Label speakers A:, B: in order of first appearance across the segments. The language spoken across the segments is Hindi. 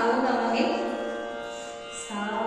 A: साओ गावांगे सा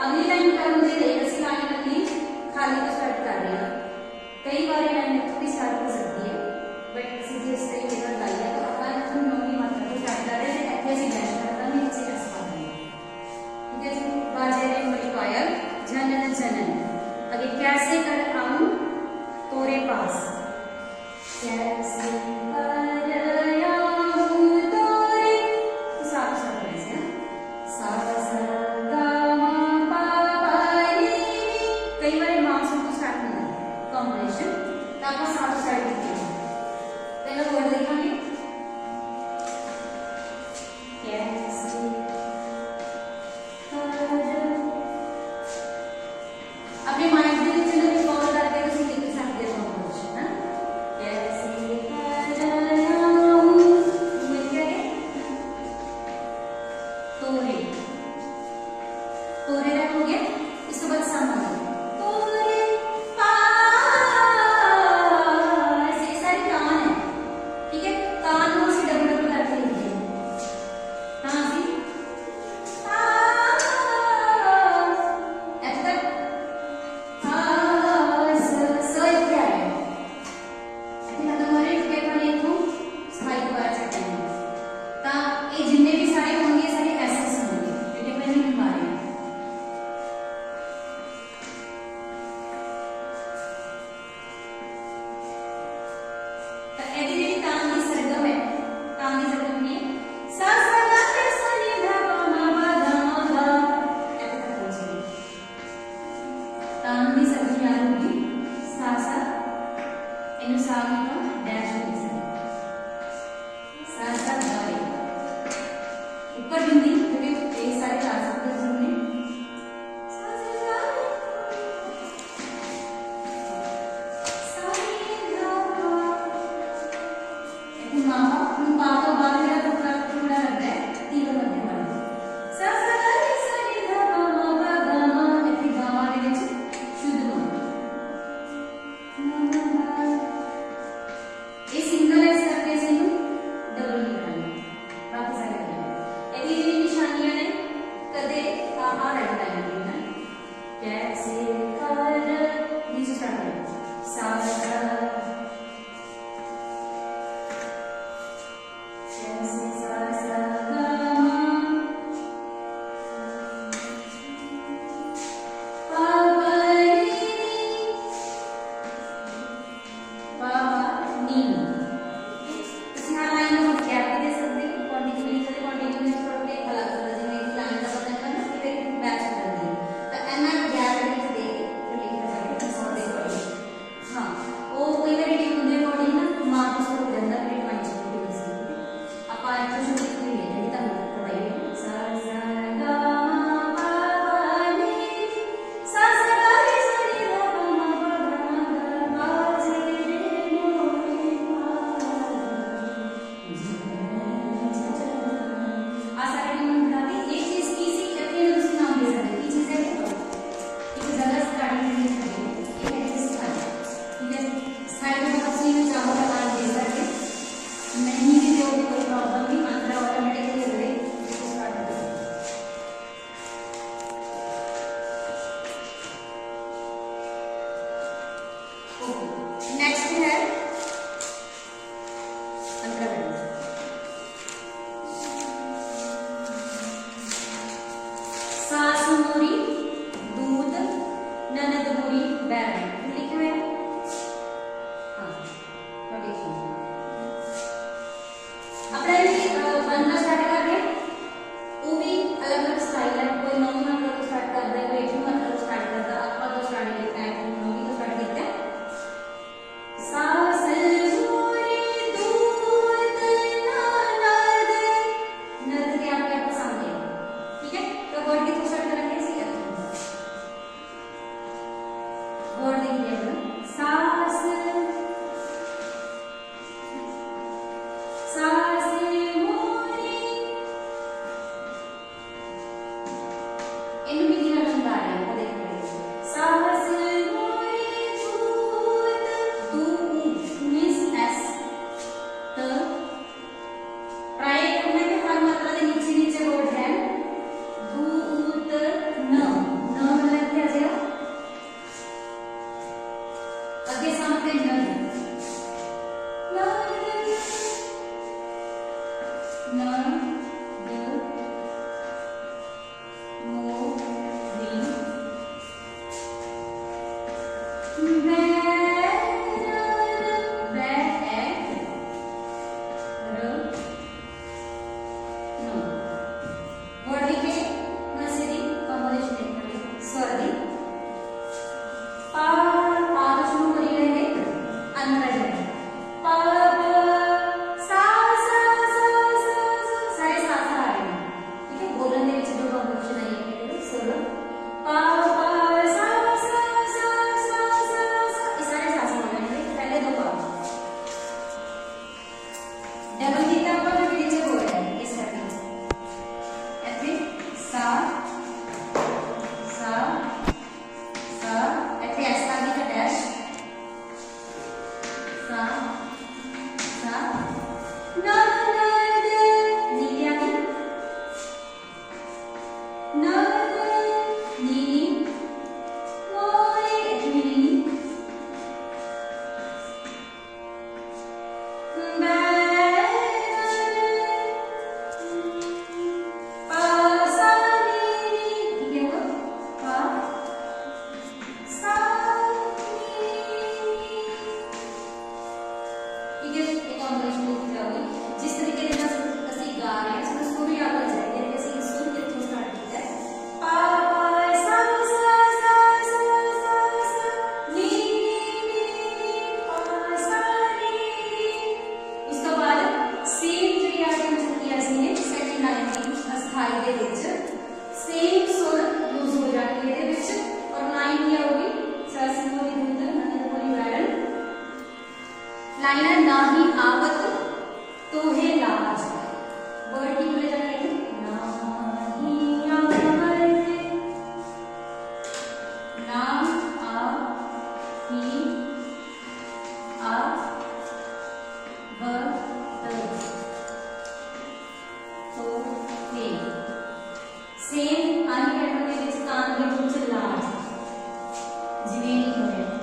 A: अगली लाइन करन दे ਲਈ ਅਸੀਂ ਲਾਈਨ अपनी खाली तो स्टार्ट कर रहे हैं। कई बार ये लाइन भी स्टार्ट हो सकती है, बट किसी जिस तरीके से लाई है तो अपन हम नौवीं मात्रा को स्टार्ट कर रहे हैं। ऐसे ही डैश करता है, नीचे एस पा रहे हैं। ठीक है जी। बाजे रे मोरी पायल जनन जनन, आगे कैसे कर आऊं तोरे पास, कैसे कर आऊं तोरे, तो साफ साफ ऐसे सा सा गा मा पा पा नी। कई बार मार्क्स को स्टार्ट होना है कॉम्बिनेशन, तो आप साफ स्टार्ट कीजिए। पहला वर्ड देखेंगे कैसे अपने माइंड में चलो रिकॉल करके उसी लिख सकते हो कॉम्बिनेशन है। कैसे कराऊं मिल गए तोरे, तोरे रख हो गया। इसके बाद सामने तोरे पास, ये सारे कान है। ठीक है, कान को उसी डबल डबल करके लिखिए। कहाँ से जितने भी सारे होंगे सारे ऐसे होंगे, क्योंकि मैं नहीं पा रही हूँ। तो ऐसी ਜਿਹੜੀ ਤਾਨ ਦੀ ਸਰਗਮ ਹੈ, ਤਾਨ ਦੀ ਸਰਗਮ ਕੀ ਹੈ? सा सा गा रे सा नी धा पा मा पा धा मा धा, ऐसे तक पहुंचेंगे। तान ਦੀ ਸਰਗਮ याद होगी, सा सा इन्हें सा में डैश होगी सा सा गा रे ऊपर बिंदी, क्योंकि ये सारे चार शब्द हमने सा सा गा रे सा नी धा पा, ऐसे माँ पा तो बाद मेरा टुकड़ा टुकड़ा लगता है तीन बनने वाला। सा सा गा रे सा नी धा पा मा पा गा मा, ऐसे गा मा के विच शुद्ध मा। ये सिंगल एस करके से डबल नहीं करना, बाकी सारे करना। ऐसी ये निशानियां ने कदे आ रहता है ना। कैसे कर नीचे स्टार्ट करें सा सा, कैसे सा सा गा मा पा पा नी पा नी। इसी हर लाइन में हम गैप भी दे सकते हैं, कंटिन्यूअस से कंटिन्यूअस छोड़ के अलग अलग जगह की लाइन का पता करना, फिर बैच कर देंगे। तो एना गैप लिख दे तो लिखा जाएगा सॉरी सॉरी। हां वो कोई बार रीडिंग होने बॉडी ना मार्क्स हो जाता है, पॉइंट छोटी होती है। आप आज तो शुरू की है यदि तक पढ़ाइए सा सा गा मा पा पा नी, सा सा गा रे सा नी धा पा मा पा गा गा, बाजे रे मोरे पायल। आ सारे नियम बता दी। एक चीज की सी अपने दूसरे नाम दे सकते हैं। चीजें देखो एक जगह स्टार्टिंग में लिखा है, एक है स्टाइल। ठीक है, स्टाइल में अपनी में चाहो तो नाम दे सकते हैं, नहीं भी दो कोई प्रॉब्लम नहीं, अंदर ऑटोमेटिकली अगले स्टार्ट हो जाएगा। ओके, नेक्स्ट है अंकरण। सास मोरी दूध ननद मोरी बैरन, लिखा है। हाँ देखिए अपने बनना स्टार्ट कर रहे हैं, वो भी अलग अलग स्टाइल है। कोई नौवीं मात्रा को स्टार्ट करता है, कोई 8वीं मात्रा को स्टार्ट करता है। आपका तो स्टार्ट करता है, नौवीं को स्टार्ट करते हैं। सास मोरी दूध ननद, ननद के आपके पसंद है। ठीक है, तो वर्ड की स्टार्ट करेंगे इसी तरह। वर्ड देखिए सास सास मोरी, इन भी तीन लंबा आ रहा है, वो देखिए सास मोरी दूध, दू मींस एस त। ट्राई करना कि हर मात्रा के नीचे नीचे वर्ड है दूध न, न न द मो री बे बे र न वर्ड के मसेरी कॉम्बिनेशन देखा स्वर पा पा शुरू करिए अंदर जाए पा सा सा सा सा सारे सा सा आ रहे हैं ठीक है बोलने में जो कॉम्बिनेशन आई है स्वर पा पा सा सा सा सा सा ये सारे सा सा आ रहे हैं पहले दो पा डबल गीता पर जो नीचे बोल रहा है इस तरह ऐसे सा सा सा ऐसे ऐसा भी का डैश सा सा न न द नीली आगे न द नी मोरे ऐसे भी नी जिस तरीके से ਅਸੀਂ ਗਾ ਰਹੇ ਹਾਂ ਸਾਨੂੰ ਸੁਰ ਯਾਦ ਹੋ ਜਾਏਗੀ ਕਿ ਅਸੀਂ ਸੁਰ ਕਿੱਥੋਂ ਸਟਾਰਟ ਕੀਤਾ ਹੈ ਪਾ ਪਾ ਸਾ ਸਾ ਸਾ ਸਾ ਸਾ ਸਾ ਨੀ ਨੀ ਨੀ ਪਾ ਸਾ ਨੀ ਉਸ ਤੋਂ ਬਾਅਦ ਸੇਮ ਜਿਹੜੀ ਆ ਰਹੀ ਚੁੱਕੀ ਹੈ ਅਸੀਂ ਸੈਕਿੰਡ ਲਾਈਨ ਦੀ ਅਸਥਾਈ ਦੇ ਵਿੱਚ ਸੇਮ ਸੁਰ ਯੂਜ਼ ਹੋ ਜਾਣਗੇ ਇਹਦੇ ਵਿੱਚ ਔਰ ਲਾਈਨ ਕੀ ਹੋਊਗੀ ਸਸਮੋਰੀ ਦੁੱਧ ਨੰਦਪੁਰੀ ਵੈਰਨ लाइन है ना ही आवत तो है लाज वर्ड की बोले जाते हैं ना ही आवत ना आ ही आ व तो है सेम आनी पैटर्न के विच कान के कुछ लाज जिवें नहीं हो रहा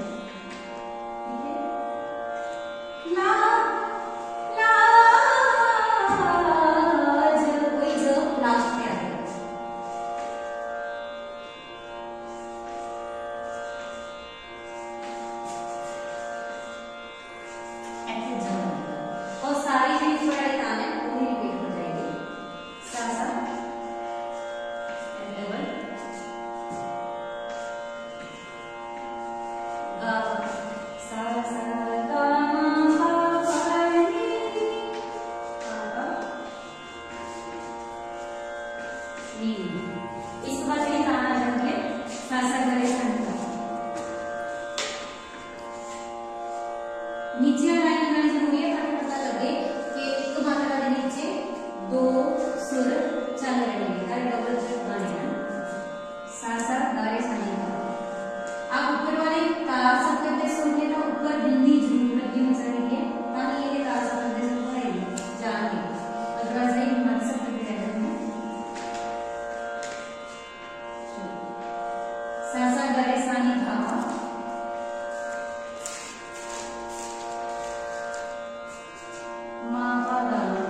A: और सारी जो पढ़ाई तान है वो भी रिपीट हो जाएगी सा सा डबल गा सा सा गा मा पा नी पा नी इस बार ये तान आ जाएंगे सा सा गरे सा नीचे लाइन बनानी जरूरी है ताकि पता लगे कि एक मात्रा के नीचे दो सुर चल रहे हैं ताकि डबल सुर गाने हैं सा सा गारे सा नहीं गा आप ऊपर वाले तार सब करते सुनते ना ऊपर बिंदी जरूर लगी होनी चाहिए ताकि ये तार सब करते से ऊपर आएगी जाएंगे अदरवाइज नहीं मत सब करते रहते हैं सा सा गारे सा नहीं गा ma pa da